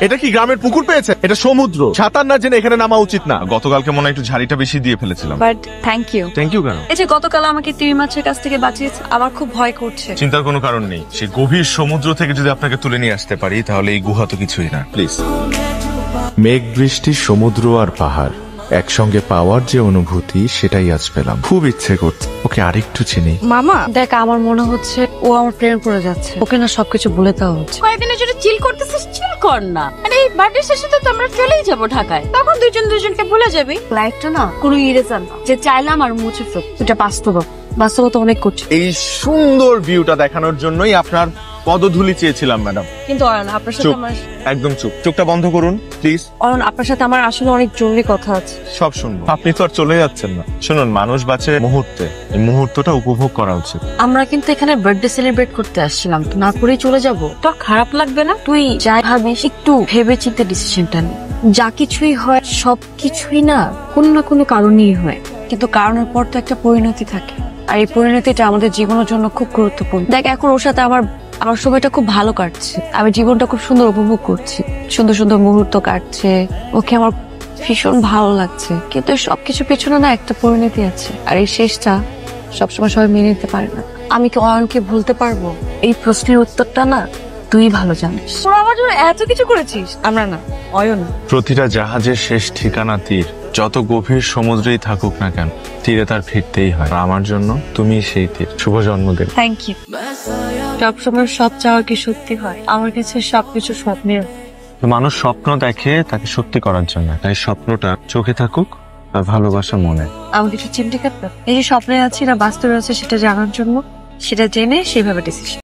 এটা কি গ্রামের পুকুর পেয়েছে? এটা সমুদ্র। সাঁতার না জেনে এখানে নামা উচিত না। গতকালকে মনে হয় একটু ঝাড়িটা বেশি দিয়ে ফেলেছিলাম। But thank you. Thank you কেন? এই যে গতকাল আমাকে তিমি মাছের কাছ থেকে বাঁচিয়েছে, আমার খুব ভয় করছে। চিন্তার কোনো কারণ নেই। সেই গভীর সমুদ্র থেকে যদি আপনাকে তুলে নিয়ে আসতে পারি তাহলে এই গুহা তো কিছুই না। প্লিজ। মেঘ, বৃষ্টি, সমুদ্র আর পাহাড় একসঙ্গে পাওয়ার যে অনুভূতি সেটাই আজ পেলাম। খুব ইচ্ছে করছে ওকে আরেকটু চিনি। মামা দেখ, আমার মনে হচ্ছে ও আমার প্রেম করে যাচ্ছে। ওকে না সবকিছু বলে দেওয়া হচ্ছে। কয়েকদিনের জন্য চিল করতেছিস, চিল কর না। মানে এই বার্থডে শেষে তো আমরা চলেই যাবো ঢাকায়, তখন দুজনকে ভুলে যাবি। লাইফটা না কোনো ইরেজার না যে চাইলাম আর মুছে ফেল। এটা বাস্তবতা অনেক করছে। এই সুন্দর ভিউটা দেখানোর জন্যই আপনার পদধূলি চেয়েছিলাম ম্যাডাম। কিন্তু অয়ন, আপনার সাথে চুপ, আমার একদম চুপ। চোখটা বন্ধ করুন প্লিজ। অয়ন, আপনার সাথে আমার আসলে অনেক জরুরি কথা আছে। সব শুনবো। আপনি তো আর চলে যাচ্ছেন না। শুনুন, মানুষ বাঁচে মুহূর্তে, এই মুহূর্তটা উপভোগ করা উচিত। আমরা কিন্তু এখানে বার্থডে সেলিব্রেট করতে আসছিলাম, তো না করেই চলে যাব। তোর খারাপ লাগবে না? তুই যাই ভাবিস একটু ভেবে চিন্তে ডিসিশনটা নে। যা কিছুই হয় সবকিছুই না কোনো কারণেই হয়, কিন্তু কারণের পর তো একটা পরিণতি থাকে, আর এই পরিণতিটা আমাদের জীবনের জন্য খুব গুরুত্বপূর্ণ। দেখ, এখন ওর সাথে আমার সময়টা খুব ভালো কাটছে। আমি জীবনটা খুব সুন্দর উপভোগ করছি, সুন্দর সুন্দর মুহূর্ত কাটছে। ওকে আমার ভীষণ ভালো লাগছে, কিন্তু সবকিছু পেছনে না একটা পরিণতি আছে, আর এই শেষটা সবসময় সবাই মেনে নিতে পারে না। আমি কি অয়নকে ভুলতে পারবো? এই প্রশ্নের উত্তরটা না তুই ভালো জানিস। তোরা আমার জন্য এত কিছু করেছিস। আমরা না, অয়ন। প্রতিটা জাহাজের শেষ ঠিকানা তীর। যত গভীর সমুদ্রেই থাকুক না কেন, তীরে তার ফিরতেই হয়। আর আমার জন্য তুমি সেই তীর। শুভ জন্মদিন। Thank you. সবসময় সব চাওয়া কি সত্যি হয়? আমার কাছে সবকিছু স্বপ্নের। মানুষ স্বপ্ন দেখে তাকে সত্যি করার জন্য, তাই স্বপ্নটা চোখে থাকুক আর ভালোবাসা মনে। আমার কিছু চিমটি কাটবে। এই যে স্বপ্নে আছি না বাস্তবে আছে সেটা জানার জন্য, সেটা জেনে সেভাবে ডিসিশন